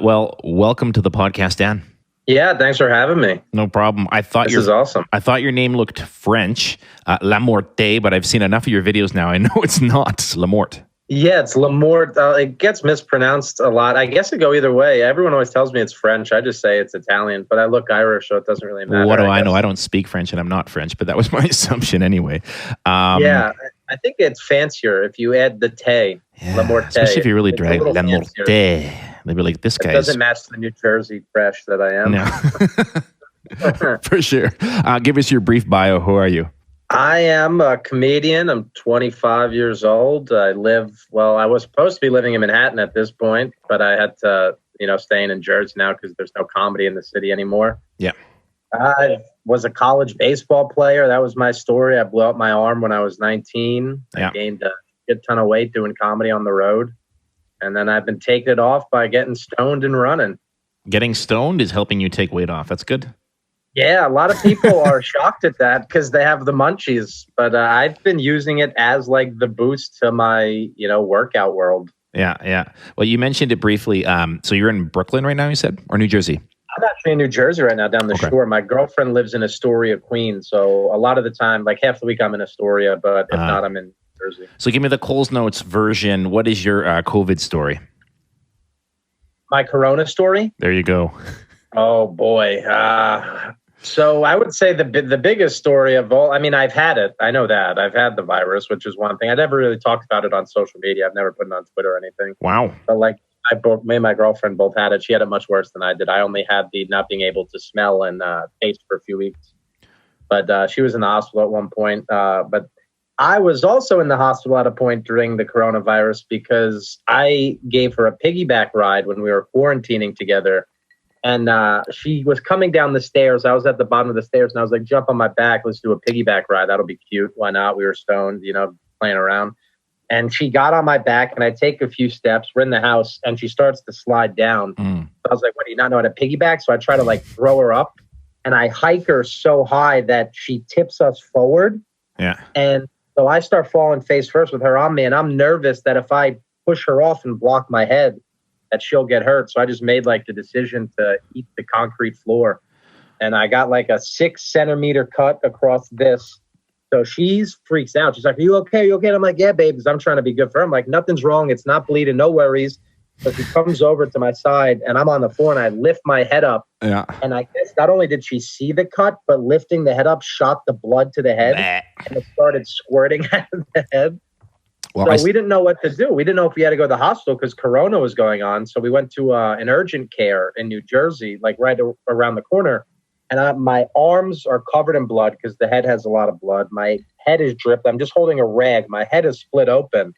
Well, welcome to the podcast, Dan. Yeah, thanks for having me. No problem. This is awesome. I thought your name looked French, Lamorte, but I've seen enough of your videos now. I know it's not Lamorte. Yeah, it's Lamorte. It gets mispronounced a lot. I guess it go either way. Everyone always tells me it's French. I just say it's Italian, but I look Irish, so it doesn't really matter. What do I know? I don't speak French, and I'm not French, but that was my assumption anyway. Yeah, I think it's fancier if you add the te. Yeah, Lamorte. especially if you really drag Lamorte. They'd be like, this guy doesn't match the New Jersey fresh that I am. No. For sure. Give us your brief bio. Who are you? I am a comedian. I'm 25 years old. I was supposed to be living in Manhattan at this point, but I had to, staying in Jersey now because there's no comedy in the city anymore. Yeah. I was a college baseball player. That was my story. I blew up my arm when I was 19. Yeah. I gained a good ton of weight doing comedy on the road. And then I've been taking it off by getting stoned and running. Getting stoned is helping you take weight off. That's good. Yeah, a lot of people are shocked at that because they have the munchies. But I've been using it as like the boost to my, workout world. Yeah. Well, you mentioned it briefly. So you're in Brooklyn right now, you said, or New Jersey? I'm actually in New Jersey right now, down the shore. My girlfriend lives in Astoria, Queens. So a lot of the time, like half the week, I'm in Astoria. But if not, I'm in Jersey. So give me the Coles Notes version. What is your COVID story? My Corona story? There you go. Oh, boy. So I would say the biggest story of all, I've had it. I know that. I've had the virus, which is one thing. I never really talked about it on social media. I've never put it on Twitter or anything. Wow. But me and my girlfriend both had it. She had it much worse than I did. I only had the not being able to smell and taste for a few weeks. But she was in the hospital at one point. But I was also in the hospital at a point during the coronavirus because I gave her a piggyback ride when we were quarantining together. And she was coming down the stairs. I was at the bottom of the stairs, and I was like, jump on my back. Let's do a piggyback ride. That'll be cute. Why not? We were stoned, playing around. And she got on my back, and I take a few steps. We're in the house, and she starts to slide down. I was like, what, do you not know how to piggyback? So I try to, throw her up, and I hike her so high that she tips us forward. Yeah. And so I start falling face first with her on me, and I'm nervous that if I push her off and block my head, that she'll get hurt. So I just made the decision to eat the concrete floor. And I got a 6 centimeter cut across this. So she's freaks out. She's like, are you okay? Are you okay? And I'm like, yeah, babe, because I'm trying to be good for her. I'm like, nothing's wrong. It's not bleeding. No worries. So she comes over to my side and I'm on the floor and I lift my head up. Yeah. And I guess not only did she see the cut, but lifting the head up shot the blood to the head. And it started squirting out of the head. Well, so we didn't know what to do. We didn't know if we had to go to the hospital because Corona was going on. So we went to an urgent care in New Jersey, right around the corner. And my arms are covered in blood because the head has a lot of blood. My head is dripped. I'm just holding a rag. My head is split open.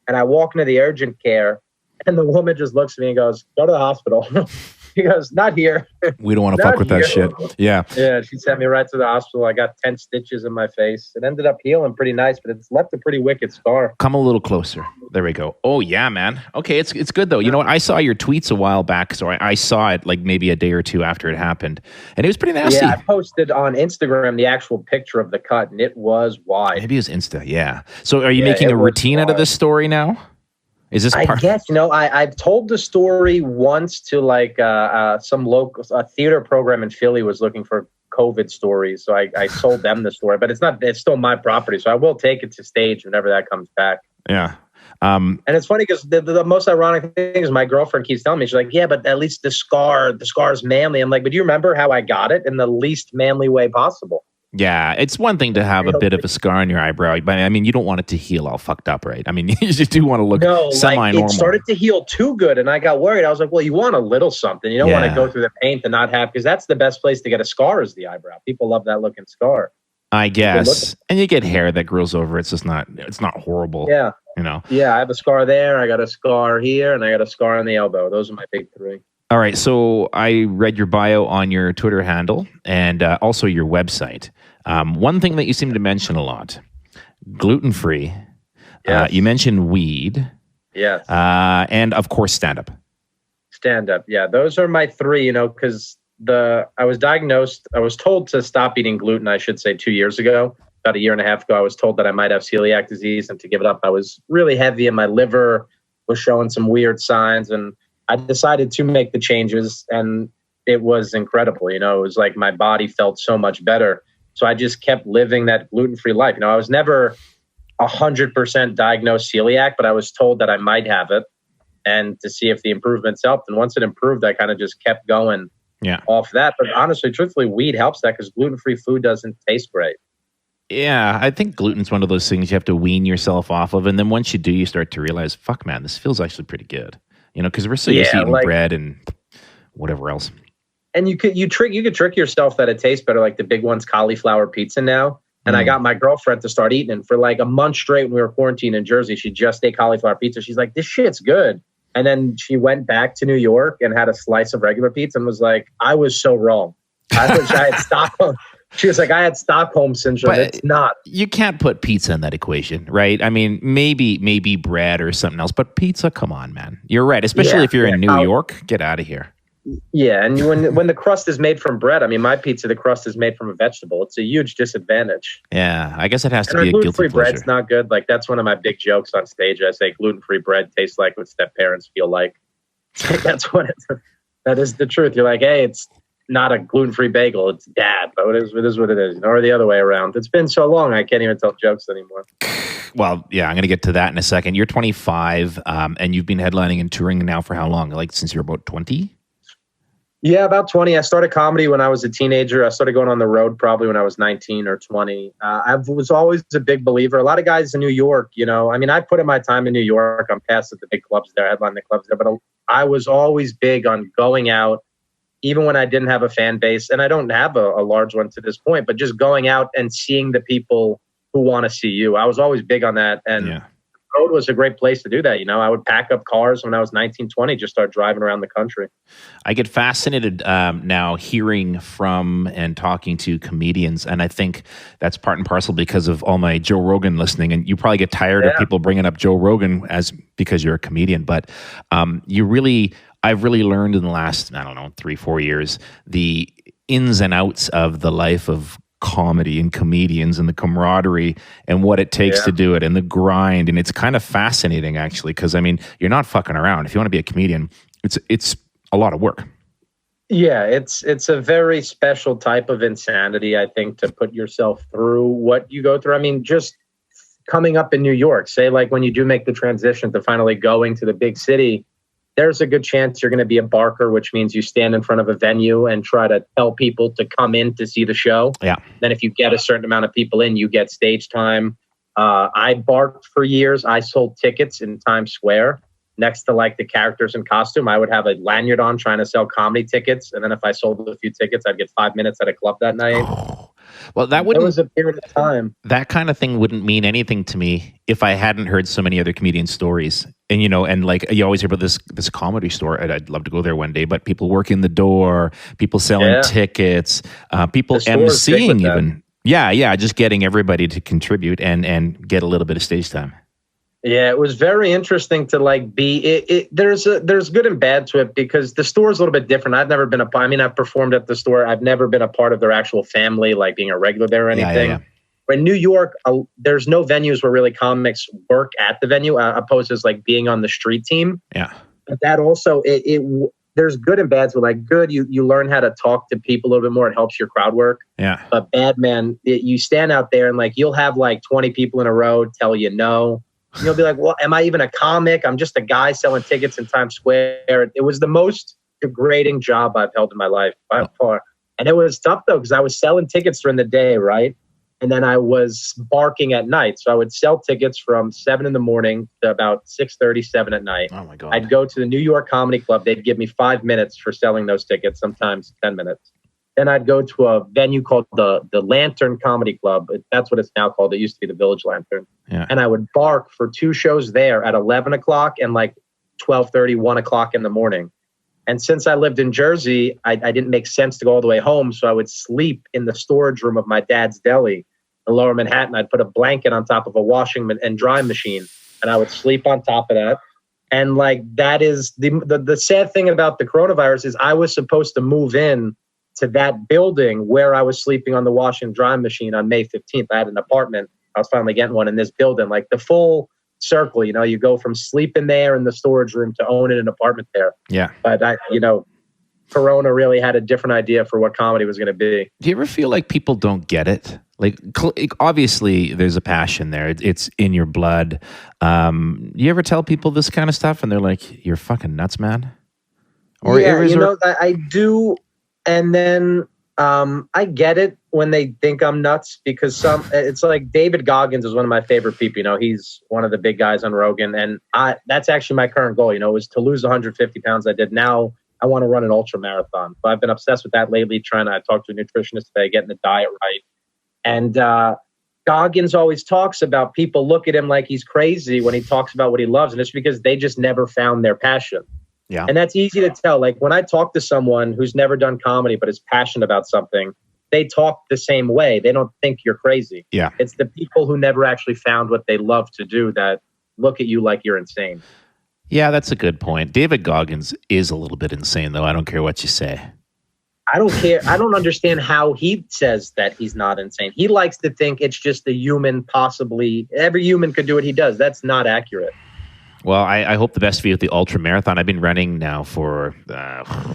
And I walk into the urgent care and the woman just looks at me and goes, go to the hospital. She goes, not here. We don't want to fuck with that shit. Yeah. Yeah, she sent me right to the hospital. I got 10 stitches in my face. It ended up healing pretty nice, but it's left a pretty wicked scar. Come a little closer. There we go. Oh, yeah, man. Okay, it's good, though. You know what? I saw your tweets a while back, so I saw it maybe a day or two after it happened, and it was pretty nasty. Yeah, I posted on Instagram the actual picture of the cut, and it was wide. Maybe it was Insta, yeah. So are you making a routine out of this story now? Is this I guess, I've told the story once to some local theater program in Philly was looking for COVID stories. So I sold them the story, but it's still my property. So I will take it to stage whenever that comes back. Yeah. And it's funny because the most ironic thing is my girlfriend keeps telling me, she's like, yeah, but at least the scar is manly. I'm like, but do you remember how I got it in the least manly way possible? Yeah, it's one thing to have a bit of a scar on your eyebrow, but you don't want it to heal all fucked up, right? You just do want to look semi-normal. It started to heal too good, and I got worried. I was like, well, you want a little something. You don't want to go through the pain to not have, because that's the best place to get a scar is the eyebrow. People love that looking scar. I guess. And you get hair that grows over. It's not horrible. Yeah. Yeah, I have a scar there. I got a scar here, and I got a scar on the elbow. Those are my big 3. All right, so I read your bio on your Twitter handle and also your website. One thing that you seem to mention a lot, gluten-free. Yes. You mentioned weed. Yes. And, of course, stand-up. Stand-up, yeah. Those are my 3, because I was diagnosed. I was told to stop eating gluten, I should say, 2 years ago. About a year and a half ago, I was told that I might have celiac disease and to give it up. I was really heavy and my liver was showing some weird signs. And I decided to make the changes, and it was incredible. It was like my body felt so much better. So I just kept living that gluten-free life. I was never 100% diagnosed celiac, but I was told that I might have it, and to see if the improvements helped. And once it improved, I kind of just kept going off that. But honestly, truthfully, weed helps that because gluten-free food doesn't taste great. Yeah, I think gluten's one of those things you have to wean yourself off of. And then once you do, you start to realize, fuck, man, this feels actually pretty good. Because we're so used to eating bread and whatever else. And you could trick yourself that it tastes better, like the big one's cauliflower pizza now. And I got my girlfriend to start eating it for like a month straight when we were quarantined in Jersey. She just ate cauliflower pizza. She's like, this shit's good. And then she went back to New York and had a slice of regular pizza and was like, I was so wrong. I wish I had Stockholm. She was like, I had Stockholm syndrome. But it's not. You can't put pizza in that equation, right? I mean, maybe bread or something else, but pizza, come on, man. You're right. Especially if you're in New York, get out of here. Yeah, and when the crust is made from bread, I mean, my pizza, the crust is made from a vegetable. It's a huge disadvantage. Yeah, I guess it has to be a guilty pleasure. Gluten-free bread's not good. Like, that's one of my big jokes on stage. I say gluten-free bread tastes like what step-parents feel like. That is the truth. You're like, hey, it's not a gluten-free bagel. It's dad. But it is what it is. Or the other way around. It's been so long, I can't even tell jokes anymore. Well, yeah, I'm going to get to that in a second. You're 25, and you've been headlining and touring now for how long? Like, since you're about 20? Yeah, about 20. I started comedy when I was a teenager. I started going on the road probably when I was 19 or 20. I was always a big believer. A lot of guys in New York, I mean, I put in my time in New York. I'm past at the big clubs there. I headline the clubs there. But I was always big on going out, even when I didn't have a fan base. And I don't have a large one to this point, but just going out and seeing the people who want to see you. I was always big on that. And the road was a great place to do that. I would pack up cars when I was 19, 20, just start driving around the country. I get fascinated now hearing from and talking to comedians. And I think that's part and parcel because of all my Joe Rogan listening. And you probably get tired of people bringing up Joe Rogan because you're a comedian. But I've really learned in the last, 3-4 years, the ins and outs of the life of comedy and comedians and the camaraderie and what it takes to do it and the grind. And it's kind of fascinating, actually, because, I mean, you're not fucking around. If you want to be a comedian, it's a lot of work. Yeah, it's a very special type of insanity, I think, to put yourself through what you go through. I mean, just coming up in New York, say like when you do make the transition to finally going to the big city, there's a good chance you're going to be a barker, which means you stand in front of a venue and try to tell people to come in to see the show. Yeah. Then if you get a certain amount of people in, you get stage time. I barked for years. I sold tickets in Times Square next to like the characters in costume. I would have a lanyard on trying to sell comedy tickets. And then if I sold a few tickets, I'd get 5 minutes at a club that night. Oh. Well, there was a period of time. That kind of thing wouldn't mean anything to me if I hadn't heard so many other comedian stories. And, and like you always hear about this comedy store, and I'd love to go there one day, but people working the door, people selling tickets, people emceeing even. Yeah, just getting everybody to contribute and get a little bit of stage time. Yeah, it was very interesting to like be. There's good and bad to it because the store is a little bit different. I've never been I've performed at the store. I've never been a part of their actual family, like being a regular there or anything. Yeah. In New York, there's no venues where really comics work at the venue, opposed to like being on the street team. Yeah, but that also there's good and bad. So like good, you learn how to talk to people a little bit more. It helps your crowd work. Yeah, but bad, man, you stand out there and like you'll have like 20 people in a row tell you no. You'll be like, well, am I even a comic? I'm just a guy selling tickets in Times Square. It was the most degrading job I've held in my life by far. And it was tough, though, because I was selling tickets during the day, right? And then I was barking at night. So I would sell tickets from 7 in the morning to about 6:30, 7 at night. Oh, my God. I'd go to the New York Comedy Club. They'd give me 5 minutes for selling those tickets, sometimes 10 minutes. Then I'd go to a venue called the Lantern Comedy Club. That's what it's now called. It used to be the Village Lantern. Yeah. And I would bark for 2 shows there at 11 o'clock and like 12:30, 1 o'clock in the morning. And since I lived in Jersey, I didn't make sense to go all the way home. So I would sleep in the storage room of my dad's deli in Lower Manhattan. I'd put a blanket on top of a washing and drying machine, and I would sleep on top of that. And like that is the sad thing about the coronavirus is I was supposed to move in to that building where I was sleeping on the washing and drying machine on May 15th. I had an apartment. I was finally getting one in this building. Like the full circle. You know, you go from sleeping there in the storage room to owning an apartment there. Yeah. But Corona really had a different idea for what comedy was going to be. Do you ever feel like people don't get it? Like, obviously, there's a passion there. It's in your blood. You ever tell people this kind of stuff, and they're like, "You're fucking nuts, man"? Or I do, and then I get it when they think I'm nuts because it's like David Goggins is one of my favorite people. You know, he's one of the big guys on Rogan, and that's actually my current goal. You know, is to lose 150 pounds. I did. Now I want to run an ultra marathon. So I've been obsessed with that lately. I talked to a nutritionist today, getting the diet right. And Goggins always talks about people look at him like he's crazy when he talks about what he loves. And it's because they just never found their passion. Yeah. And that's easy to tell. Like when I talk to someone who's never done comedy but is passionate about something, they talk the same way. They don't think you're crazy. Yeah. It's the people who never actually found what they love to do that look at you like you're insane. Yeah, that's a good point. David Goggins is a little bit insane, though. I don't care what you say. I don't care. I don't understand how he says that he's not insane. He likes to think it's just a human, possibly. Every human could do what he does. That's not accurate. Well, I hope the best for you at the ultra marathon. I've been running now for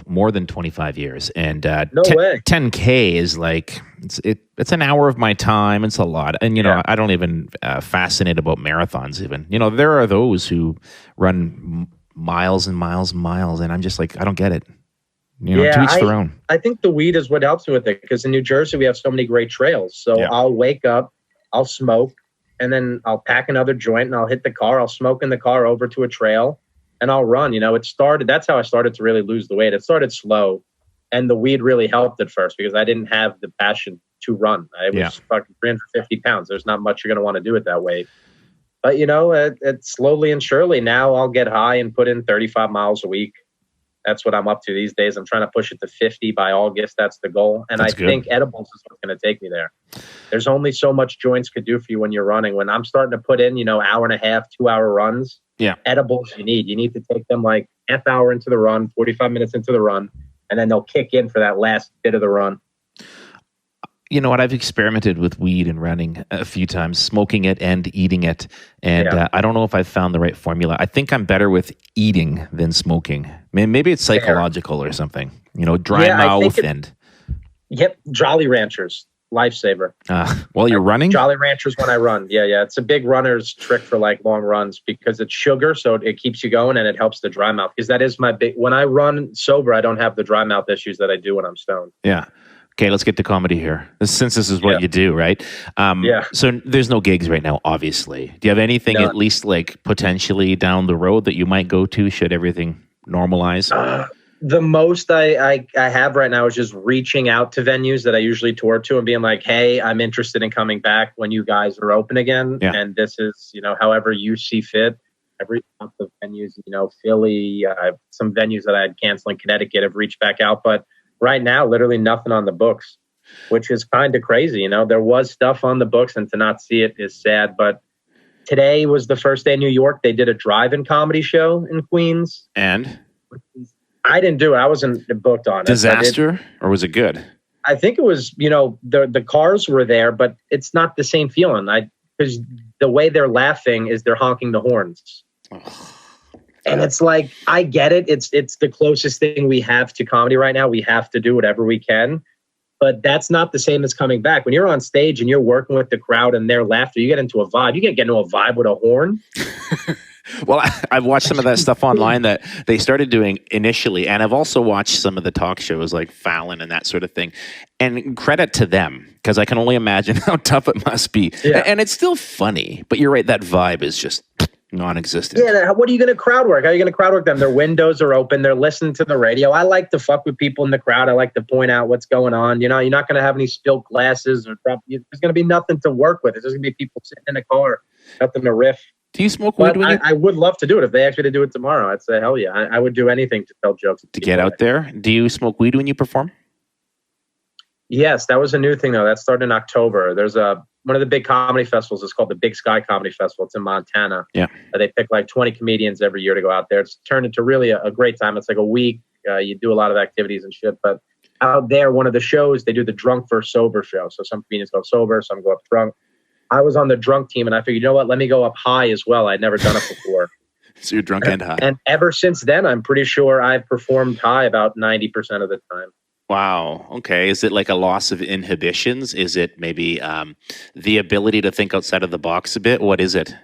more than 25 years, and no way. 10K is like it's an hour of my time. It's a lot, and I don't even fascinate about marathons. Even there are those who run miles and miles and miles, and I'm just like, I don't get it. To each their own. I think the weed is what helps me with it because in New Jersey we have so many great trails. So I'll wake up, I'll smoke. And then I'll pack another joint and I'll hit the car. I'll smoke in the car over to a trail and I'll run. That's how I started to really lose the weight. It started slow and the weed really helped at first because I didn't have the passion to run. I was fucking 350 pounds. There's not much you're going to want to do at that weight. But, it's slowly and surely now I'll get high and put in 35 miles a week. That's what I'm up to these days. I'm trying to push it to 50 by August. That's the goal. And I think edibles is what's going to take me there. There's only so much joints could do for you when you're running. When I'm starting to put in, hour and a half, 2-hour runs, edibles you need to take them like half hour into the run, 45 minutes into the run, and then they'll kick in for that last bit of the run. You know what? I've experimented with weed and running a few times, smoking it and eating it. And I don't know if I've found the right formula. I think I'm better with eating than smoking. Maybe it's psychological or something. Dry mouth and... Yep, Jolly Ranchers, lifesaver. While you're running? Jolly Ranchers when I run. Yeah. It's a big runner's trick for like long runs because it's sugar, so it keeps you going and it helps the dry mouth. Because that is my big... When I run sober, I don't have the dry mouth issues that I do when I'm stoned. Yeah. Okay, let's get to comedy here. Since this is what you do, right? So there's no gigs right now, obviously. Do you have anything at least like potentially down the road that you might go to should everything normalize? The most I have right now is just reaching out to venues that I usually tour to and being like, hey, I'm interested in coming back when you guys are open again. Yeah. And this is, however you see fit. I've reached out to venues, Philly, some venues that I had canceled in Connecticut have reached back out, but right now, literally nothing on the books, which is kind of crazy. There was stuff on the books and to not see it is sad. But today was the first day in New York. They did a drive-in comedy show in Queens. And? I didn't do it. I wasn't booked on it. Disaster? Or was it good? I think it was, the cars were there, but it's not the same feeling. Because the way they're laughing is they're honking the horns. And it's like, I get it. It's the closest thing we have to comedy right now. We have to do whatever we can. But that's not the same as coming back. When you're on stage and you're working with the crowd and their laughter, you get into a vibe. You can't get into a vibe with a horn. Well, I've watched some of that stuff online that they started doing initially. And I've also watched some of the talk shows like Fallon and that sort of thing. And credit to them, because I can only imagine how tough it must be. Yeah. And it's still funny. But you're right, that vibe is just... non-existent. Yeah, what are you going to crowd work? How are you going to crowd work them? Their windows are open. They're listening to the radio. I like to fuck with people in the crowd. I like to point out what's going on. You're not going to have any spilled glasses or there's going to be nothing to work with. It's just going to be people sitting in a car, nothing to riff. Do you smoke weed? I would love to do it. If they asked me to do it tomorrow, I'd say, hell yeah. I would do anything to tell jokes. To get out there. Do you smoke weed when you perform? Yes, that was a new thing, though. That started in October. There's one of the big comedy festivals is called the Big Sky Comedy Festival. It's in Montana. Yeah. They pick like 20 comedians every year to go out there. It's turned into really a great time. It's like a week. You do a lot of activities and shit. But out there, one of the shows, they do the drunk versus sober show. So some comedians go sober, some go up drunk. I was on the drunk team, and I figured, you know what? Let me go up high as well. I'd never done it before. So you're drunk and high. And ever since then, I'm pretty sure I've performed high about 90% of the time. Wow. Okay. Is it like a loss of inhibitions? Is it maybe the ability to think outside of the box a bit? What is it?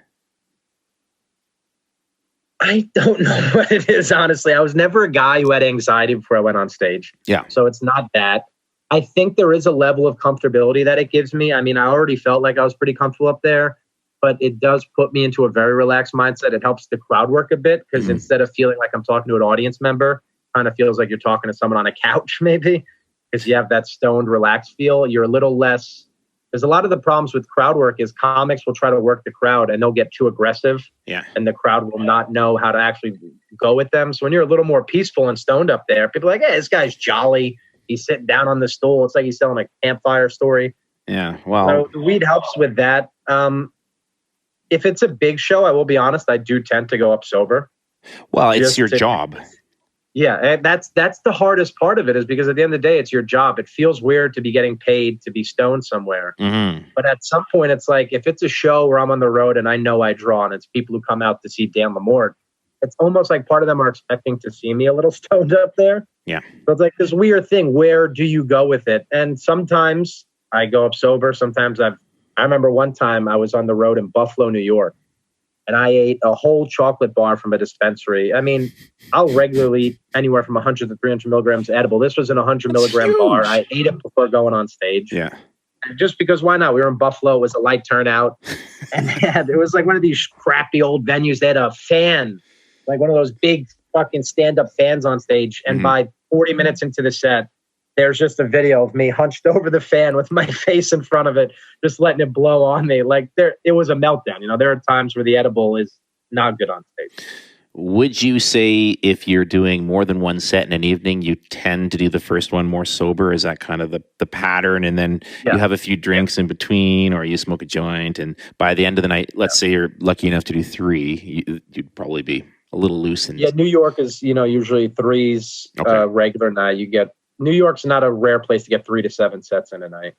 I don't know what it is, honestly. I was never a guy who had anxiety before I went on stage. Yeah. So it's not that. I think there is a level of comfortability that it gives me. I mean, I already felt like I was pretty comfortable up there, but it does put me into a very relaxed mindset. It helps the crowd work a bit because instead of feeling like I'm talking to an audience member, kind of feels like you're talking to someone on a couch maybe, because you have that stoned, relaxed feel. You're a little less. There's a lot of the problems with crowd work is comics will try to work the crowd and they'll get too aggressive. Yeah. And the crowd will not know how to actually go with them. So when you're a little more peaceful and stoned up there, people are like, hey, this guy's jolly. He's sitting down on the stool. It's like he's telling a campfire story. Yeah. Well, so the weed helps with that. If it's a big show, I will be honest, I do tend to go up sober. Well, it's your job. Yeah, and that's the hardest part of it is because at the end of the day, it's your job. It feels weird to be getting paid to be stoned somewhere. Mm-hmm. But at some point, it's like if it's a show where I'm on the road and I know I draw and it's people who come out to see Dan Lamorte, it's almost like part of them are expecting to see me a little stoned up there. Yeah. So it's like this weird thing. Where do you go with it? And sometimes I go up sober. Sometimes I remember one time I was on the road in Buffalo, New York. And I ate a whole chocolate bar from a dispensary. I mean, I'll regularly eat anywhere from 100 to 300 milligrams edible. This was an 100 milligram bar. I ate it before going on stage. Yeah. Just because why not? We were in Buffalo. It was a light turnout. And it was like one of these crappy old venues. They had a fan, like one of those big fucking stand-up fans on stage. And by 40 minutes into the set, there's just a video of me hunched over the fan with my face in front of it, just letting it blow on me. Like it was a meltdown. You know, there are times where the edible is not good on stage. Would you say if you're doing more than one set in an evening, you tend to do the first one more sober? Is that kind of the pattern? And then you have a few drinks in between, or you smoke a joint. And by the end of the night, let's say you're lucky enough to do 3, you'd probably be a little loosened. Yeah, New York is, usually 3s, regular night. New York's not a rare place to get 3 to 7 sets in a night.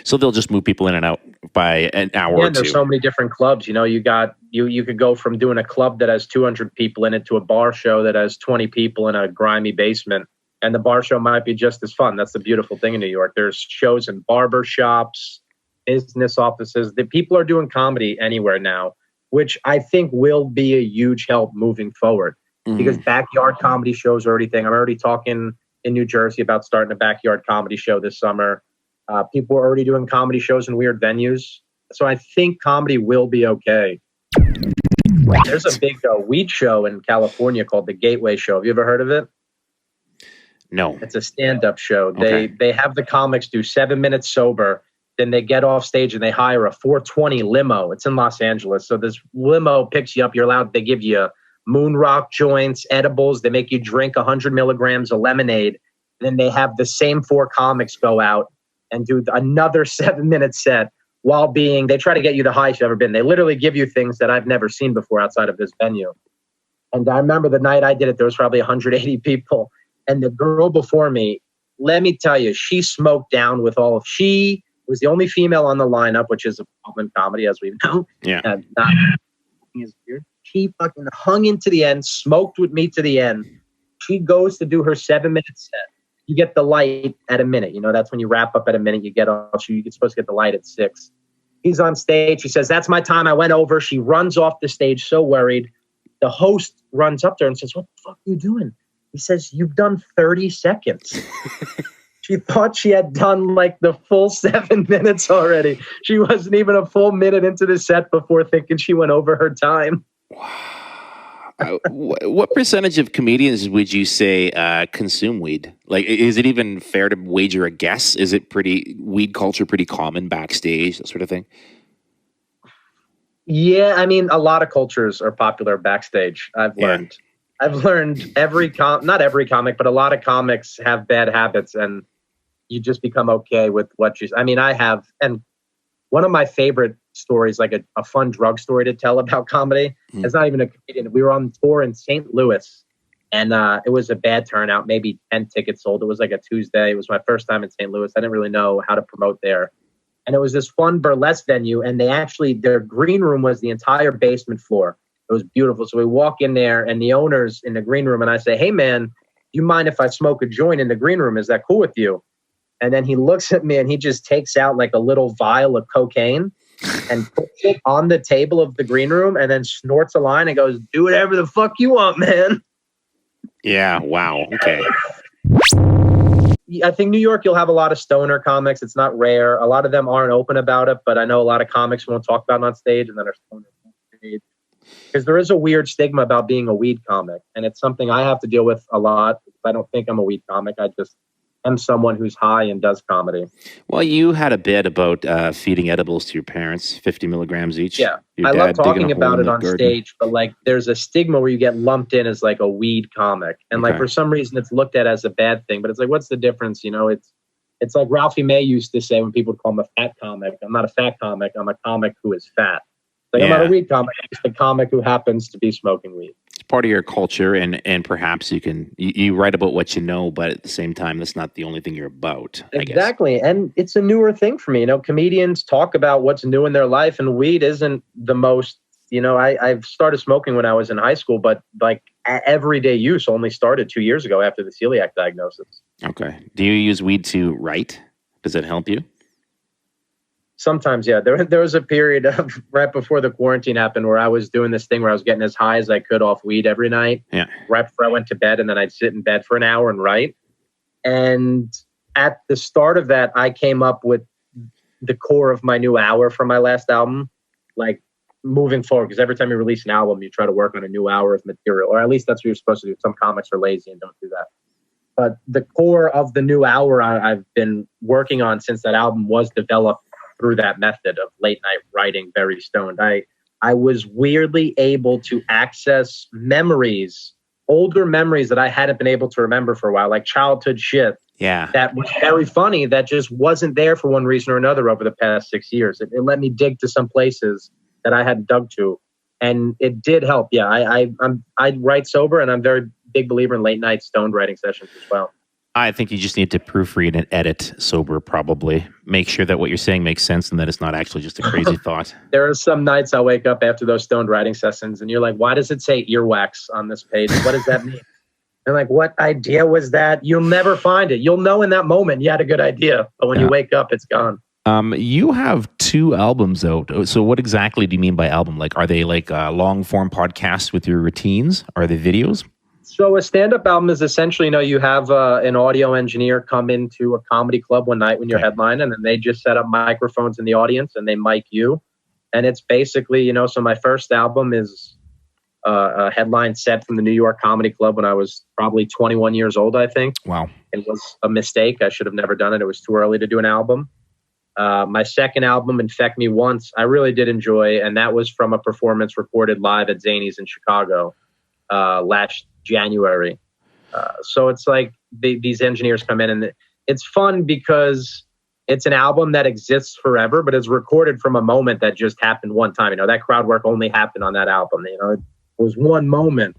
So they'll just move people in and out by an hour or two. And there's so many different clubs. You could go from doing a club that has 200 people in it to a bar show that has 20 people in a grimy basement. And the bar show might be just as fun. That's the beautiful thing in New York. There's shows in barber shops, business offices. The people are doing comedy anywhere now, which I think will be a huge help moving forward. Because backyard comedy shows are already thing. I'm already talking in New Jersey about starting a backyard comedy show this summer. People are already doing comedy shows in weird venues. So I think comedy will be okay. There's a big weed show in California called the Gateway Show. Have you ever heard of it? No. It's a stand-up show. Okay. They have the comics do 7 minutes sober. Then they get off stage and they hire a 420 limo. It's in Los Angeles. So this limo picks you up. They give you moon rock joints, edibles. They make you drink 100 milligrams of lemonade. And then they have the same 4 comics go out and do another 7-minute set they try to get you the highest you've ever been. They literally give you things that I've never seen before outside of this venue. And I remember the night I did it, there was probably 180 people. And the girl before me, let me tell you, she smoked down she was the only female on the lineup, which is a problem in comedy, as we know. Yeah. She fucking hung into the end, smoked with me to the end. She goes to do her 7-minute set. You get the light at a minute. That's when you wrap up at a minute. You get off. You're supposed to get the light at 6. He's on stage. She says, "That's my time. I went over." She runs off the stage, so worried. The host runs up to her and says, "What the fuck are you doing?" He says, "You've done 30 seconds." She thought she had done like the full 7 minutes already. She wasn't even a full minute into the set before thinking she went over her time. What percentage of comedians would you say consume weed? Like, is it even fair to wager a guess? Is it weed culture pretty common backstage, that sort of thing? Yeah, I mean, a lot of cultures are popular backstage. I've learned not every comic, but a lot of comics have bad habits, and you just become okay with what I have, and one of my favorite stories, like a fun drug story to tell about comedy. It's not even a comedian. We were on tour in St. Louis, and it was a bad turnout, maybe 10 tickets sold. It was like a Tuesday. It was my first time in St. Louis. I didn't really know how to promote there. And it was this fun burlesque venue. And their green room was the entire basement floor. It was beautiful. So we walk in there and the owner's in the green room and I say, hey man, do you mind if I smoke a joint in the green room? Is that cool with you? And then he looks at me and he just takes out like a little vial of cocaine and puts it on the table of the green room and then snorts a line and goes, do whatever the fuck you want, man. Yeah. Wow. Okay. I think New York, you'll have a lot of stoner comics. It's not rare. A lot of them aren't open about it, but I know a lot of comics won't talk about it on stage and then are stoners on stage. Because there is a weird stigma about being a weed comic. And it's something I have to deal with a lot. I don't think I'm a weed comic. I just am someone who's high and does comedy. Well, you had a bit about feeding edibles to your parents, 50 milligrams each. Yeah, Your I dad love digging talking a hole about in it the on garden. stage, but like there's a stigma where you get lumped in as like a weed comic. And like Okay. for some reason it's looked at as a bad thing, but it's like, what's the difference? You know, it's like Ralphie May used to say when people would call him a fat comic. I'm not a fat comic. I'm a comic who is fat. Like I'm not a Yeah. weed comic. I'm just a comic who happens to be smoking weed. It's part of your culture, and perhaps you write about what you know, but at the same time, that's not the only thing you're about, I guess. Exactly. And it's a newer thing for me. You know, comedians talk about what's new in their life and weed isn't the most, you know, I've started smoking when I was in high school, but like everyday use only started 2 years ago after the celiac diagnosis. Okay. Do you use weed to write? Does it help you? Sometimes, yeah. There was a period of right before the quarantine happened where I was doing this thing where I was getting as high as I could off weed every night. Yeah. Right before I went to bed, and then I'd sit in bed for an hour and write. And at the start of that, I came up with the core of my new hour from my last album, like moving forward. Because every time you release an album, you try to work on a new hour of material, or at least that's what you're supposed to do. Some comics are lazy and don't do that. But the core of the new hour I've been working on since that album was developed through that method of late night writing, very stoned. I was weirdly able to access memories, older memories that I hadn't been able to remember for a while, like childhood shit. Yeah. That was very funny that just wasn't there for one reason or another over the past 6 years. It let me dig to some places that I hadn't dug to. And it did help. Yeah, I write sober, and I'm a very big believer in late night stoned writing sessions as well. I think you just need to proofread and edit sober, probably. Make sure that what you're saying makes sense and that it's not actually just a crazy thought. There are some nights I wake up after those stoned writing sessions and you're like, why does it say earwax on this page? What does that mean? And like, what idea was that? You'll never find it. You'll know in that moment you had a good idea. But when you wake up, it's gone. You have 2 albums out. So what exactly do you mean by album? Like, are they like long form podcasts with your routines? Are they videos? So a stand-up album is essentially, you know, you have an audio engineer come into a comedy club one night when you're headlining, and then they just set up microphones in the audience and they mic you. And it's basically, you know, so my first album is a headline set from the New York Comedy Club when I was probably 21 years old, I think. Wow. It was a mistake. I should have never done it. It was too early to do an album. My second album, Infect Me Once, I really did enjoy, and that was from a performance recorded live at Zany's in Chicago last January. So it's like these engineers come in, and it's fun because it's an album that exists forever, but it's recorded from a moment that just happened one time. You know, that crowd work only happened on that album. You know, it was one moment.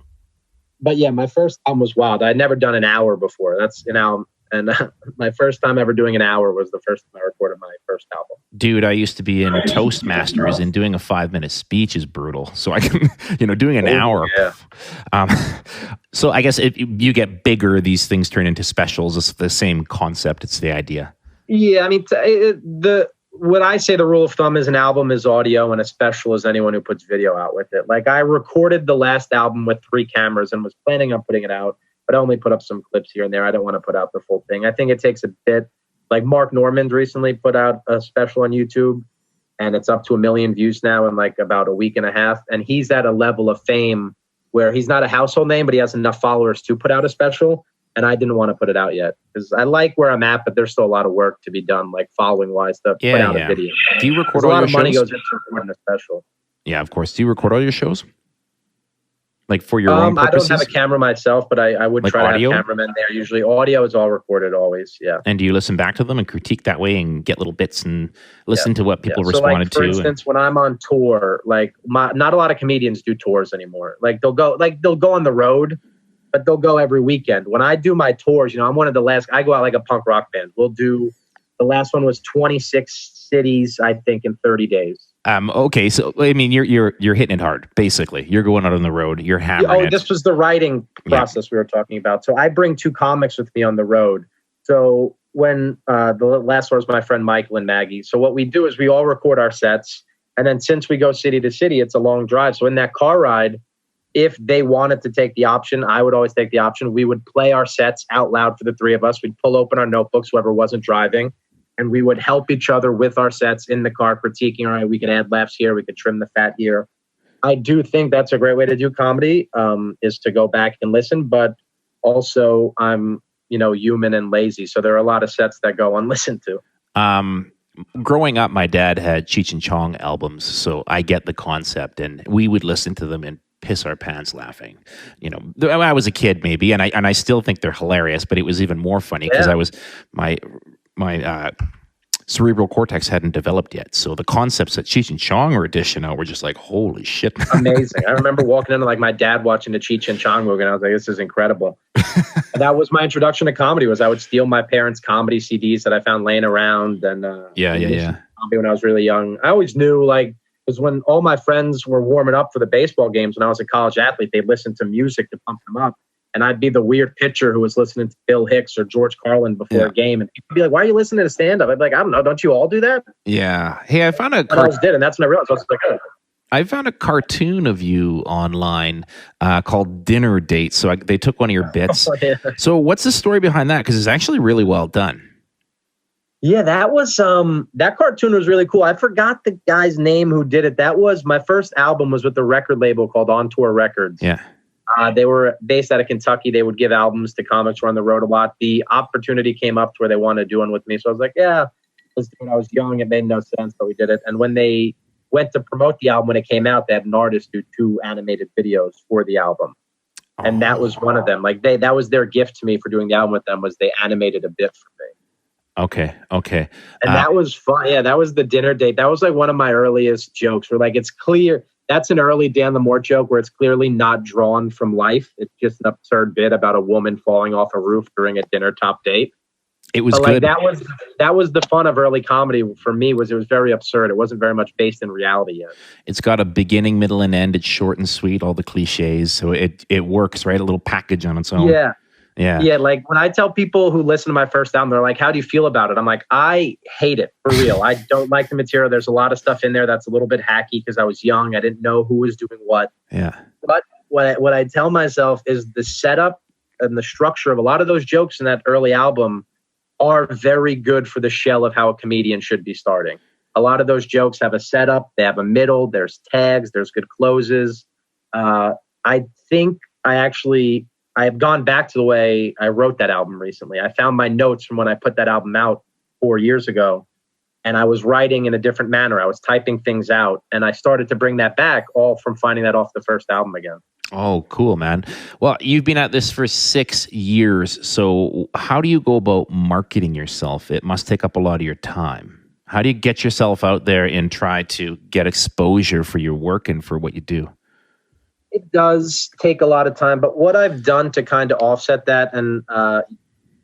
But yeah, my first album was wild. I'd never done an hour before. That's an album. And my first time ever doing an hour was the first time I recorded my first album. Dude, I used to be in Toastmasters, and doing a 5-minute speech is brutal. So I can, you know, doing an hour. Yeah. So I guess if you get bigger, these things turn into specials. It's the same concept. It's the idea. Yeah, I mean, what I say the rule of thumb is an album is audio and a special is anyone who puts video out with it. Like I recorded the last album with 3 cameras and was planning on putting it out, but I only put up some clips here and there. I don't want to put out the full thing. I think it takes a bit. Like Mark Normand recently put out a special on YouTube, and it's up to 1 million views now in like about a week and a half. And he's at a level of fame where he's not a household name, but he has enough followers to put out a special. And I didn't want to put it out yet because I like where I'm at, but there's still a lot of work to be done, like following wise to put out a video. Do you record a all lot your of money shows? goes into recording a special. Yeah, of course. Do you record all your shows? Like for your own purposes? I don't have a camera myself, but I would like try audio? to have cameramen there. Usually audio is all recorded always, yeah. And do you listen back to them and critique that way and get little bits and listen to what people responded so like, for to? instance, when I'm on tour, like not a lot of comedians do tours anymore. Like they'll go on the road, but they'll go every weekend. When I do my tours, you know, I'm one of the last, I go out like a punk rock band. We'll do the The last one was 26 cities, I think, in 30 days. Okay, so I mean, you're hitting it hard. Basically, you're going out on the road. You're hammering it. This was the writing process we were talking about. So I bring 2 comics with me on the road. So when the last one was my friend Michael and Maggie. So what we do is we all record our sets, and then since we go city to city, it's a long drive. So in that car ride, if they wanted to take the option, I would always take the option. We would play our sets out loud for the 3 of us. We'd pull open our notebooks, whoever wasn't driving, and we would help each other with our sets in the car, critiquing, all right, we could add laughs here, we could trim the fat here. I do think that's a great way to do comedy, is to go back and listen, but also I'm, human and lazy. So there are a lot of sets that go unlistened to. Growing up, my dad had Cheech and Chong albums, so I get the concept, and we would listen to them and piss our pants laughing. I was a kid maybe, and I still think they're hilarious, but it was even more funny because I was my cerebral cortex hadn't developed yet. So the concepts that Cheech and Chong were dishing out were just like, holy shit. Amazing. I remember walking into my dad watching the Cheech and Chong movie, and I was like, this is incredible. That was my introduction to comedy. Was I would steal my parents' comedy CDs that I found laying around, and comedy when I was really young. I always knew, because when all my friends were warming up for the baseball games when I was a college athlete, they listened to music to pump them up. And I'd be the weird pitcher who was listening to Bill Hicks or George Carlin before a game. And people would be like, why are you listening to stand-up? I'd be like, I don't know. Don't you all do that? Yeah. Hey, I found a did, and that's when I realized. I was like, oh. I found a cartoon of you online called Dinner Date. So they took one of your bits. So what's the story behind that? Because it's actually really well done. Yeah, that was that cartoon was really cool. I forgot the guy's name who did it. That was my first album was with a record label called On Tour Records. Yeah. They were based out of Kentucky. They would give albums to comics who were on the road a lot. The opportunity came up to where they wanted to do one with me. So I was like, yeah, let's do it. I was young. It made no sense, but we did it. And when they went to promote the album, when it came out, they had an artist do 2 animated videos for the album. And that was one of them. That was their gift to me for doing the album with them, was they animated a bit for me. Okay. And that was fun. Yeah, that was the Dinner Date. That was one of my earliest jokes where it's clear. That's an early Dan Lamorte joke where it's clearly not drawn from life. It's just an absurd bit about a woman falling off a roof during a dinner top date. It was good. That was the fun of early comedy for me. Was it was very absurd. It wasn't very much based in reality yet. It's got a beginning, middle, and end. It's short and sweet, all the cliches. So it works, right? A little package on its own. Yeah. Yeah. When I tell people who listen to my first album, they're like, how do you feel about it? I'm like, I hate it, for real. I don't like the material. There's a lot of stuff in there that's a little bit hacky because I was young. I didn't know who was doing what. Yeah. But what I tell myself is the setup and the structure of a lot of those jokes in that early album are very good for the shell of how a comedian should be starting. A lot of those jokes have a setup. They have a middle. There's tags. There's good closes. I think I have gone back to the way I wrote that album recently. I found my notes from when I put that album out 4 years ago, and I was writing in a different manner. I was typing things out, and I started to bring that back, all from finding that off the first album again. Oh, cool, man. Well, you've been at this for 6 years. So how do you go about marketing yourself? It must take up a lot of your time. How do you get yourself out there and try to get exposure for your work and for what you do? It does take a lot of time, but what I've done to kind of offset that, and I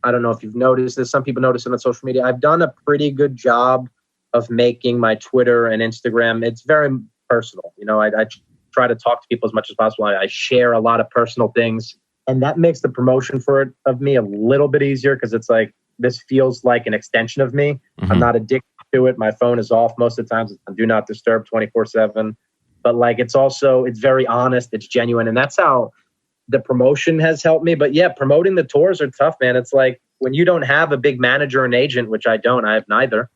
don't know if you've noticed this, some people notice it on social media, I've done a pretty good job of making my Twitter and Instagram, it's very personal. I try to talk to people as much as possible. I share a lot of personal things, and that makes the promotion of me a little bit easier because it's like, this feels like an extension of me. Mm-hmm. I'm not addicted to it. My phone is off most of the times. It's on Do Not Disturb 24/7. But it's very honest, it's genuine. And that's how the promotion has helped me. But yeah, promoting the tours are tough, man. It's like when you don't have a big manager and agent, which I don't, I have neither.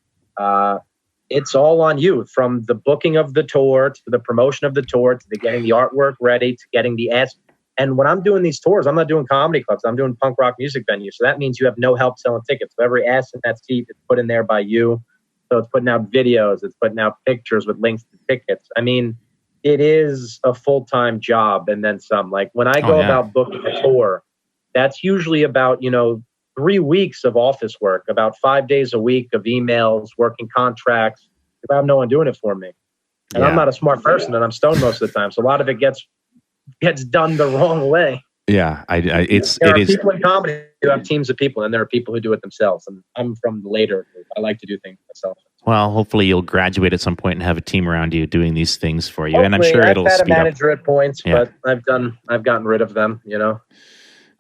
It's all on you, from the booking of the tour to the promotion of the tour to getting the artwork ready to getting the ads. And when I'm doing these tours, I'm not doing comedy clubs. I'm doing punk rock music venues. So that means you have no help selling tickets. So every ass in that seat is put in there by you. So it's putting out videos. It's putting out pictures with links to tickets. I mean, it is a full-time job and then some. Like when I go about booking a tour, that's usually about, 3 weeks of office work, about 5 days a week of emails, working contracts. If I have no one doing it for me. And I'm not a smart person and I'm stoned most of the time. So a lot of it gets done the wrong way. Yeah, it is people in comedy You have teams of people, and there are people who do it themselves. And I'm from the later group. I like to do things myself. Well, hopefully you'll graduate at some point and have a team around you doing these things for you. Hopefully, And I'm sure it'll I've had a speed up. manager at points, Yeah. but I've gotten rid of them, All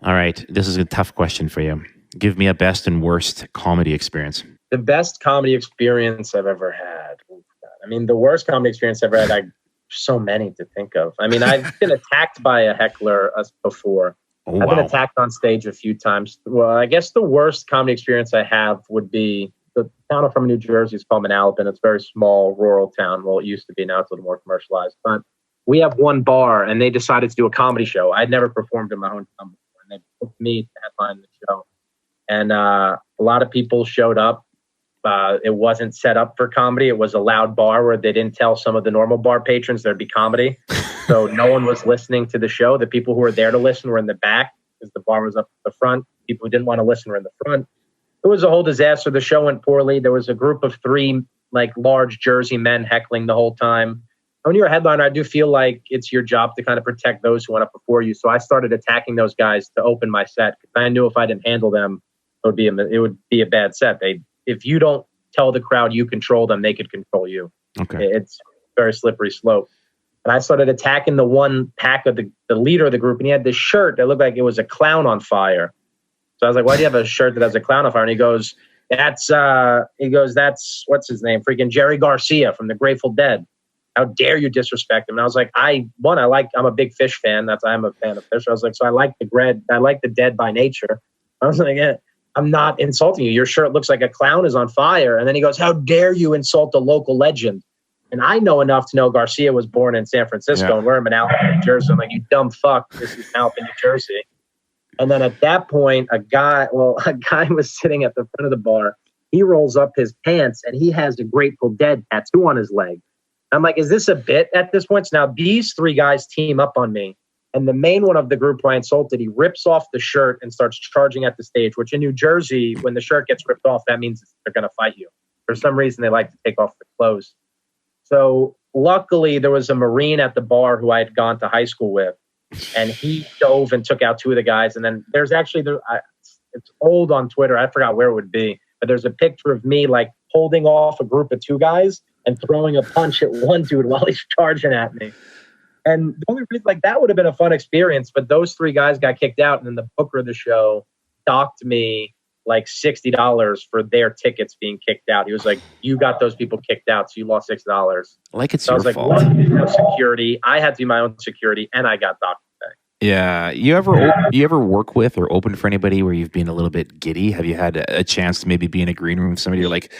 right. This is a tough question for you. Give me a best and worst comedy experience. The best comedy experience I've ever had. I mean, the worst comedy experience I've ever had, so many to think of. I mean, I've been attacked by a heckler before. Oh, I've been wow. attacked on stage a few times. Well, I guess the worst comedy experience I have would be the town I'm from, New Jersey. It's called Manalapan. It's a very small rural town. Well, it used to be. Now it's a little more commercialized. But we have one bar, and they decided to do a comedy show. I'd never performed in my hometown before, and they booked me to headline the show. And a lot of people showed up. It wasn't set up for comedy. It was a loud bar where they didn't tell some of the normal bar patrons there'd be comedy. So no one was listening to the show. The people who were there to listen were in the back because the bar was up at the front. People who didn't want to listen were in the front. It was a whole disaster. The show went poorly. There was a group of 3 large Jersey men heckling the whole time. When you're a headliner, I do feel like it's your job to kind of protect those who went up before you. So I started attacking those guys to open my set because I knew if I didn't handle them, it would be a bad set. If you don't tell the crowd you control them, they could control you. Okay. It's a very slippery slope. And I started attacking the one pack of the leader of the group, and he had this shirt that looked like it was a clown on fire. So I was like, why do you have a shirt that has a clown on fire? And he goes, that's what's his name? Freaking Jerry Garcia from the Grateful Dead. How dare you disrespect him? And I was like, I'm a big Fish fan. I'm a fan of Fish. I was like, so I like the Dead by nature. I was like, yeah, I'm not insulting you. Your shirt looks like a clown is on fire. And then he goes, how dare you insult a local legend? And I know enough to know Garcia was born in San Francisco and we're in Manalapan, New Jersey. I'm like, you dumb fuck. This is Manalapan, New Jersey. And then at that point, a guy was sitting at the front of the bar. He rolls up his pants and he has a Grateful Dead tattoo on his leg. I'm like, is this a bit at this point? So now these 3 guys team up on me. And the main one of the group who I insulted, he rips off the shirt and starts charging at the stage, which in New Jersey, when the shirt gets ripped off, that means they're going to fight you. For some reason, they like to take off the clothes. So luckily, there was a Marine at the bar who I had gone to high school with, and he dove and took out 2 of the guys. And then there's actually, it's old on Twitter. I forgot where it would be, but there's a picture of me holding off a group of 2 guys and throwing a punch at one dude while he's charging at me. And the only reason, that would have been a fun experience, but those 3 guys got kicked out, and then the booker of the show docked me $60 for their tickets being kicked out. He was like, you got those people kicked out, so you lost $6. It's so your I was fault. No security. I had to do my own security, and I got docked today. Yeah. You ever work with or open for anybody where you've been a little bit giddy? Have you had a chance to maybe be in a green room with somebody you're like,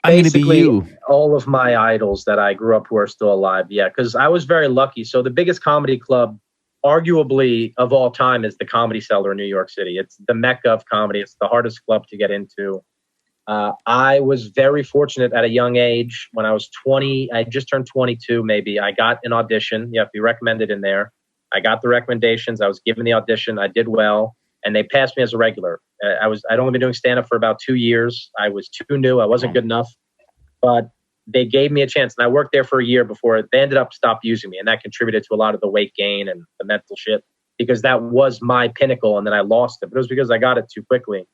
I'm going to be you? All of my idols that I grew up who are still alive. Yeah, because I was very lucky. So the biggest comedy club, arguably of all time, is the Comedy Cellar in New York City. It's the mecca of comedy. It's the hardest club to get into. I was very fortunate at a young age. When I was 20, I just turned 22 maybe. I got an audition. You have to be recommended in there. I got the recommendations. I was given the audition. I did well. And they passed me as a regular. I'd only been doing stand-up for about 2 years. I was too new. I wasn't good enough. But they gave me a chance. And I worked there for a year before they ended up stopped using me. And that contributed to a lot of the weight gain and the mental shit. Because that was my pinnacle. And then I lost it. But it was because I got it too quickly.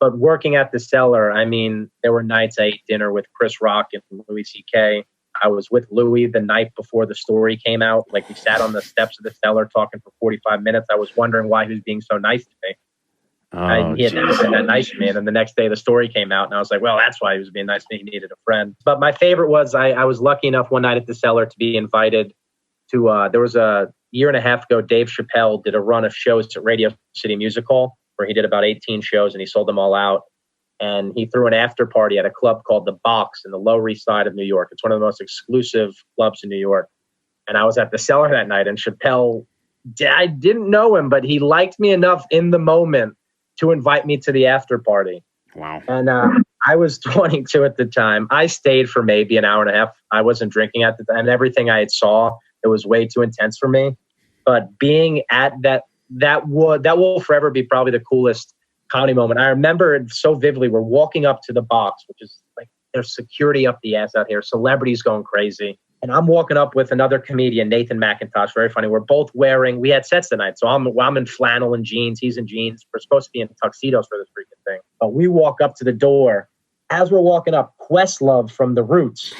But working at the Cellar, I mean, there were nights I ate dinner with Chris Rock and Louis C.K. I was with Louis the night before the story came out. We sat on the steps of the Cellar talking for 45 minutes. I was wondering why he was being so nice to me. He had never been that nice to me. And then the next day the story came out and I was like, well, that's why he was being nice to me. He needed a friend. But my favorite was I was lucky enough one night at the Cellar to be invited to, there was a year and a half ago, Dave Chappelle did a run of shows at Radio City Music Hall where he did about 18 shows and he sold them all out. And he threw an after party at a club called The Box in the Lower East Side of New York. It's one of the most exclusive clubs in New York. And I was at the Cellar that night, and Chappelle, I didn't know him, but he liked me enough in the moment to invite me to the after party. Wow. And I was 22 at the time. I stayed for maybe an hour and a half. I wasn't drinking at the time. And everything I had saw, it was way too intense for me. But being at that will forever be probably the coolest comedy moment. I remember it so vividly. We're walking up to The Box, which is there's security up the ass out here, celebrities going crazy. And I'm walking up with another comedian, Nathan McIntosh, very funny. We're both we had sets tonight. So I'm in flannel and jeans. He's in jeans. We're supposed to be in tuxedos for this freaking thing. But we walk up to the door. As we're walking up, Questlove from The Roots,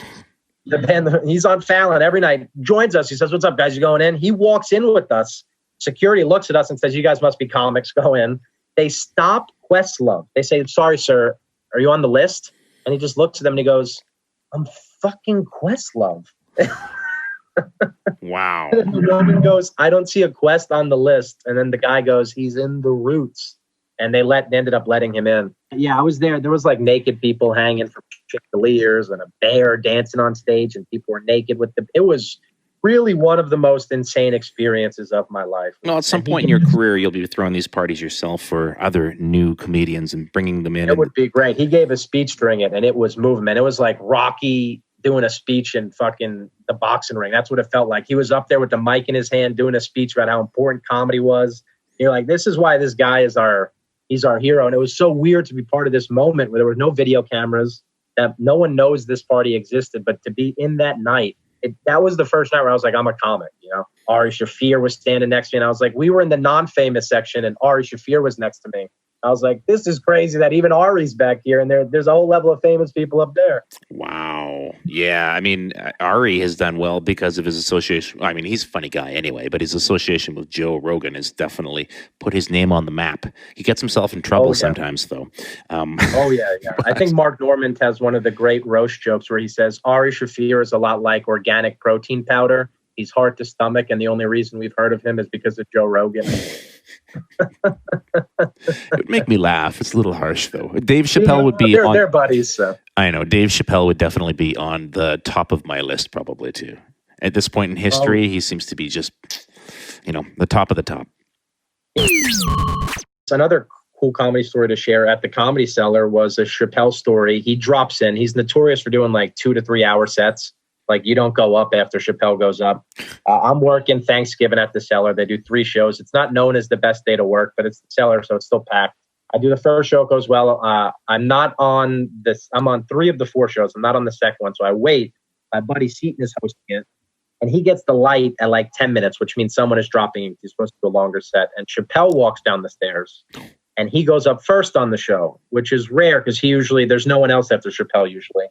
the band, he's on Fallon every night, joins us. He says, "What's up, guys? You going in?" He walks in with us. Security looks at us and says, "You guys must be comics. Go in." They stop Questlove. They say, "Sorry, sir. Are you on the list?" And he just looks at them and he goes, "I'm fucking Questlove." Wow. And the woman goes, "I don't see a Quest on the list." And then the guy goes, "He's in The Roots." And they ended up letting him in. Yeah, I was there. There was like naked people hanging from chandeliers and a bear dancing on stage, and people were naked with them. It was really one of the most insane experiences of my life. Well, at some point in your career, you'll be throwing these parties yourself for other new comedians and bringing them in. It would be great. He gave a speech during it, and it was movement. It was like Rocky doing a speech in fucking the boxing ring. That's what it felt like. He was up there with the mic in his hand doing a speech about how important comedy was. You're like, this is why this guy is he's our hero. And it was so weird to be part of this moment where there were no video cameras, that no one knows this party existed, but to be in that night, that was the first night where I was like, I'm a comic, you know. Ari Shaffir was standing next to me, and I was like, we were in the non-famous section, and Ari Shaffir was next to me. I was like, this is crazy that even Ari's back here, and there's a whole level of famous people up there. Wow. Yeah, I mean, Ari has done well because of his association. I mean, he's a funny guy anyway, but his association with Joe Rogan has definitely put his name on the map. He gets himself in trouble sometimes, though. Yeah. I think Mark Normand has one of the great roast jokes where he says, Ari Shaffir is a lot like organic protein powder. He's hard to stomach, and the only reason we've heard of him is because of Joe Rogan. It would make me laugh. It's a little harsh, though. Dave Chappelle would be on... They're buddies, so. I know. Dave Chappelle would definitely be on the top of my list, probably, too. At this point in history, he seems to be just, the top of the top. Another cool comedy story to share at the Comedy Cellar was a Chappelle story. He drops in. He's notorious for doing like 2 to 3 hour sets. Like, you don't go up after Chappelle goes up. I'm working Thanksgiving at the Cellar. They do 3 shows. It's not known as the best day to work, but it's the Cellar, so it's still packed. I do the first show, it goes well. I'm not on this. I'm on 3 of the 4 shows. I'm not on the second one, so I wait. My buddy Seaton is hosting it, and he gets the light at like 10 minutes, which means someone is dropping in. He's supposed to do a longer set. And Chappelle walks down the stairs, and he goes up first on the show, which is rare because there's no one else after Chappelle usually.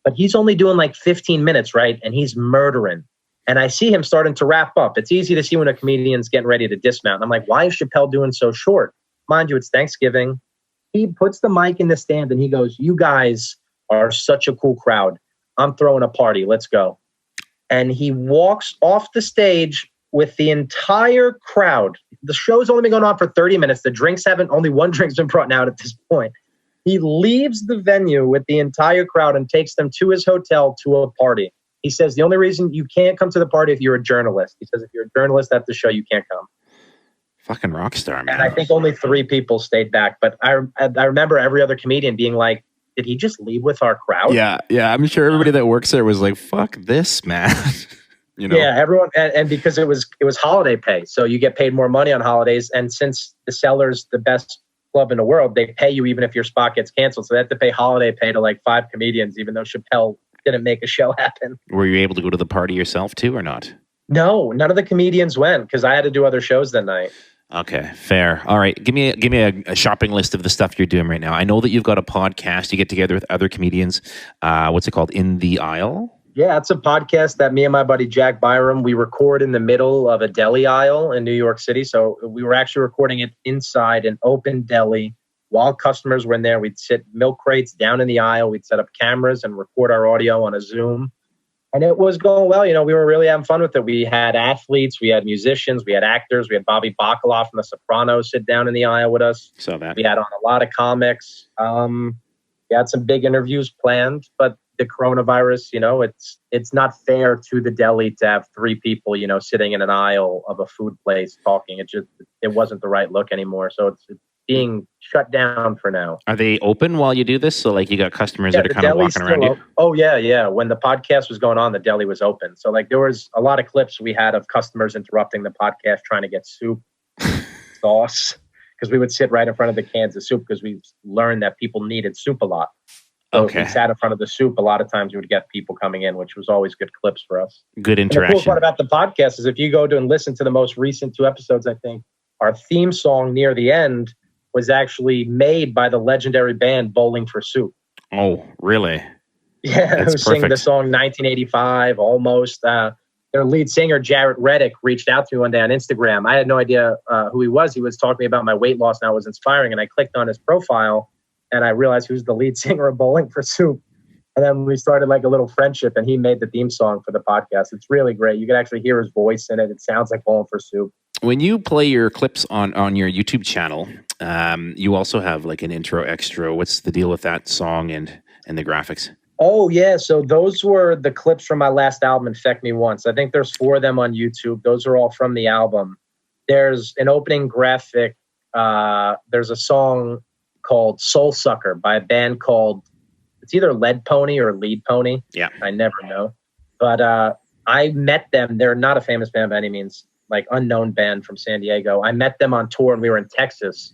But he's only doing like 15 minutes, right? And he's murdering. And I see him starting to wrap up. It's easy to see when a comedian's getting ready to dismount. And I'm like, why is Chappelle doing so short? Mind you, it's Thanksgiving. He puts the mic in the stand and he goes, you guys are such a cool crowd. I'm throwing a party. Let's go. And he walks off the stage with the entire crowd. The show's only been going on for 30 minutes. Only one drink's been brought out at this point. He leaves the venue with the entire crowd and takes them to his hotel to a party. He says, the only reason you can't come to the party if you're a journalist. He says, if you're a journalist at the show, you can't come. Fucking rock star, man. And I think only 3 people stayed back. But I remember every other comedian being like, did he just leave with our crowd? Yeah. I'm sure everybody that works there was like, fuck this, man. Yeah, everyone. And because it was holiday pay. So you get paid more money on holidays. And since the Cellar's the best club in the world, they pay you even if your spot gets canceled. So they have to pay holiday pay to like 5 comedians, even though Chappelle didn't make a show happen. Were you able to go to the party yourself too, or not? No, none of the comedians went because I had to do other shows that night. Okay, fair. All right, give me a shopping list of the stuff you're doing right now. I know that you've got a podcast. You get together with other comedians. What's it called? In the Aisle? Yeah, it's a podcast that me and my buddy Jack Byram, we record in the middle of a deli aisle in New York City. So we were actually recording it inside an open deli. While customers were in there, we'd sit milk crates down in the aisle. We'd set up cameras and record our audio on a Zoom. And it was going well. We were really having fun with it. We had athletes, we had musicians, we had actors. We had Bobby Bacala from The Sopranos sit down in the aisle with us. So that we had on a lot of comics. We had some big interviews planned, but the coronavirus, it's not fair to the deli to have 3 people, sitting in an aisle of a food place talking. It wasn't the right look anymore. So it's being shut down for now. Are they open while you do this? So like you got customers that are kind of walking around you? Oh, yeah. When the podcast was going on, the deli was open. So like there was a lot of clips we had of customers interrupting the podcast trying to get soup, sauce, because we would sit right in front of the cans of soup because we learned that people needed soup a lot. So if we Okay. sat in front of the soup, a lot of times we would get people coming in, which was always good clips for us. Good And the cool interaction. part about the podcast is if you go to and listen to the most recent 2 episodes, I think our theme song near the end was actually made by the legendary band Bowling for Soup. Oh, really? Yeah, That's who sing the perfect. song 1985 almost. Their lead singer, Jarrett Reddick, reached out to me one day on Instagram. I had no idea who he was. He was talking to me about my weight loss and I was inspiring. And I clicked on his profile and I realized he was the lead singer of Bowling for Soup. And then we started like a little friendship and he made the theme song for the podcast. It's really great. You can actually hear his voice in it. It sounds like Bowling for Soup. When you play your clips on your YouTube channel, you also have like an intro extra. What's the deal with that song and the graphics? Oh, yeah. So those were the clips from my last album, Infect Me Once. I think there's 4 of them on YouTube. Those are all from the album. There's an opening graphic. There's a song called Soul Sucker by a band called, it's either Lead Pony or Lead Pony. Yeah. I never know. But I met them. They're not a famous band by any means, like unknown band from San Diego. I met them on tour and we were in Texas.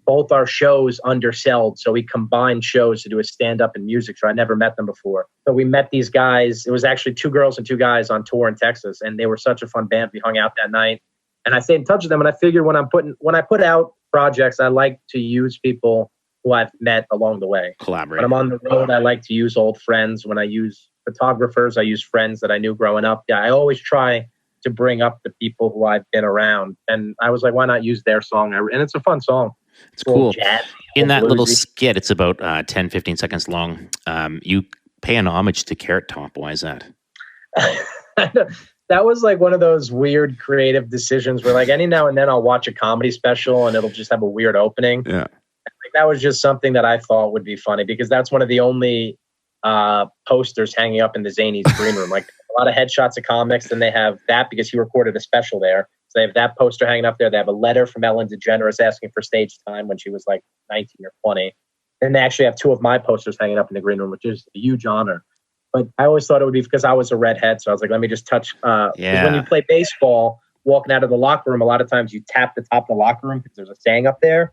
Both our shows undersold, so we combined shows to do a stand-up and music show. I never met them before. So we met these guys. It was actually 2 girls and 2 guys on tour in Texas, and they were such a fun band. We hung out that night. And I stayed in touch with them, and I figured when I put out projects, I like to use people who I've met along the way. Collaborate. When I'm on the road, I like to use old friends. When I use photographers, I use friends that I knew growing up. Yeah, I always try to bring up the people who I've been around. And I was like, why not use their song? And it's a fun song. It's cool. Jazzy, in that bluesy little skit, it's about 10, 15 seconds long. You pay an homage to Carrot Top. Why is that? That was like one of those weird creative decisions where like any now and then I'll watch a comedy special and it'll just have a weird opening. Yeah. Like, that was just something that I thought would be funny because that's one of the only posters hanging up in the Zany's green room. Like a lot of headshots of comics, and they have that because he recorded a special there. So they have that poster hanging up there. They have a letter from Ellen DeGeneres asking for stage time when she was like 19 or 20. And they actually have 2 of my posters hanging up in the green room, which is a huge honor. But I always thought it would be because I was a redhead. So I was like, let me just touch. Yeah. When you play baseball, walking out of the locker room, a lot of times you tap the top of the locker room because there's a saying up there.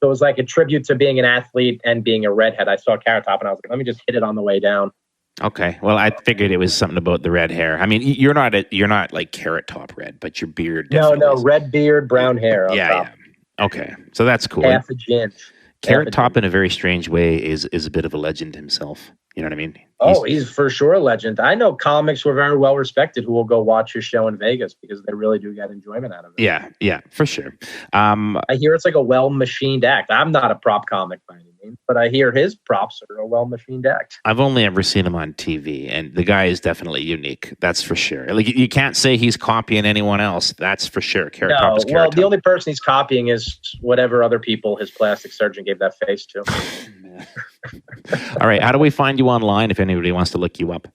So it was like a tribute to being an athlete and being a redhead. I saw Carrot Top and I was like, let me just hit it on the way down. Okay. Well, I figured it was something about the red hair. I mean, you're not like Carrot Top red, but your beard. No, red beard, brown hair. On top. Yeah. Okay. So that's cool. Half a ginge. Carrot Top, in a very strange way, is a bit of a legend himself. You know what I mean? He's for sure a legend. I know comics who are very well respected who will go watch his show in Vegas because they really do get enjoyment out of it. Yeah, for sure. I hear it's like a well-machined act. I'm not a prop comic by any means, but I hear his props are a well-machined act. I've only ever seen him on TV, and the guy is definitely unique. That's for sure. Like you can't say he's copying anyone else. That's for sure. Carrot Top is Carrot Top. The only person he's copying is whatever other people his plastic surgeon gave that face to. All right. How do we find you online if anybody wants to look you up?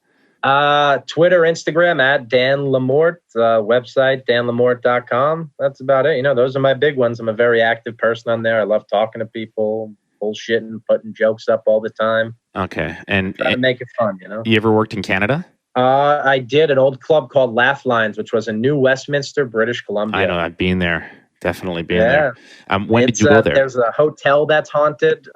Twitter, Instagram at Dan Lamorte, website danlamorte.com. That's about it. Those are my big ones. I'm a very active person on there. I love talking to people, bullshitting, putting jokes up all the time. Okay. And try to make it fun, You ever worked in Canada? I did an old club called Laugh Lines, which was in New Westminster, British Columbia. I know. I've been there. Definitely been there. When did you go there? There's a hotel that's haunted.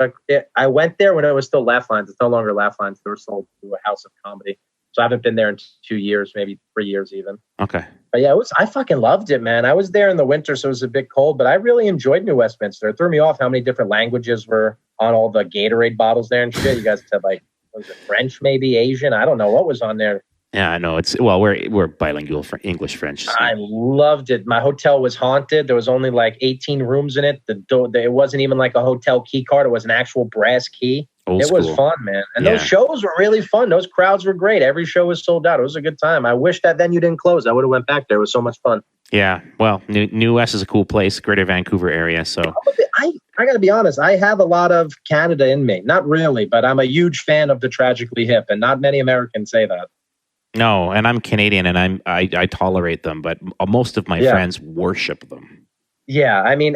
I went there when it was still Laugh Lines. It's no longer Laugh Lines. They were sold to a house of comedy. So I haven't been there in 2 years, maybe 3 years even. Okay. But yeah, I fucking loved it, man. I was there in the winter, so it was a bit cold, but I really enjoyed New Westminster. It threw me off how many different languages were on all the Gatorade bottles there and shit. You guys said like, was it French, maybe Asian? I don't know what was on there. Yeah, I know. We're bilingual for English, French. So. I loved it. My hotel was haunted. There was only like 18 rooms in it. It wasn't even like a hotel key card. It was an actual brass key. Old it school. Was fun, man. And those shows were really fun. Those crowds were great. Every show was sold out. It was a good time. I wish that venue didn't close. I would have went back there. It was so much fun. Yeah. Well, New West is a cool place, Greater Vancouver area. So I got to be honest. I have a lot of Canada in me. Not really, but I'm a huge fan of the Tragically Hip, and not many Americans say that. No, and I'm Canadian, and I tolerate them, but most of my friends worship them. Yeah, I mean,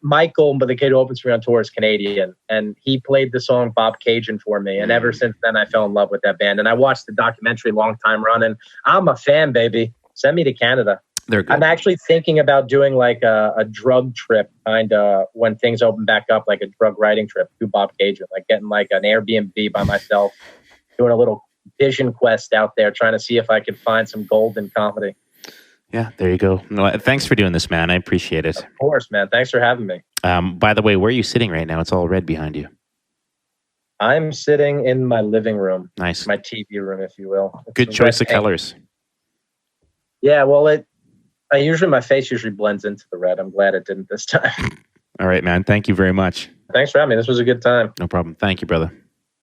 Michael, but the kid who opens for me on tour, is Canadian, and he played the song Bob Cajun for me, and ever since then, I fell in love with that band. And I watched the documentary, long time running. I'm a fan, baby. Send me to Canada. They're good. I'm actually thinking about doing like a drug trip, kind of when things open back up, like a drug writing trip through Bob Cajun, like getting like an Airbnb by myself, doing a little vision quest out there, trying to see if I could find some gold in comedy. Yeah, there you go. No, thanks for doing this, man. I appreciate it. Of course, man. Thanks for having me. By the way, where are you sitting right now? It's all red behind you. I'm sitting in my living room. Nice. My TV room, if you will. Good choice of colors. Yeah, well, my face usually blends into the red. I'm glad it didn't this time. All right, man. Thank you very much. Thanks for having me. This was a good time. No problem. Thank you, brother.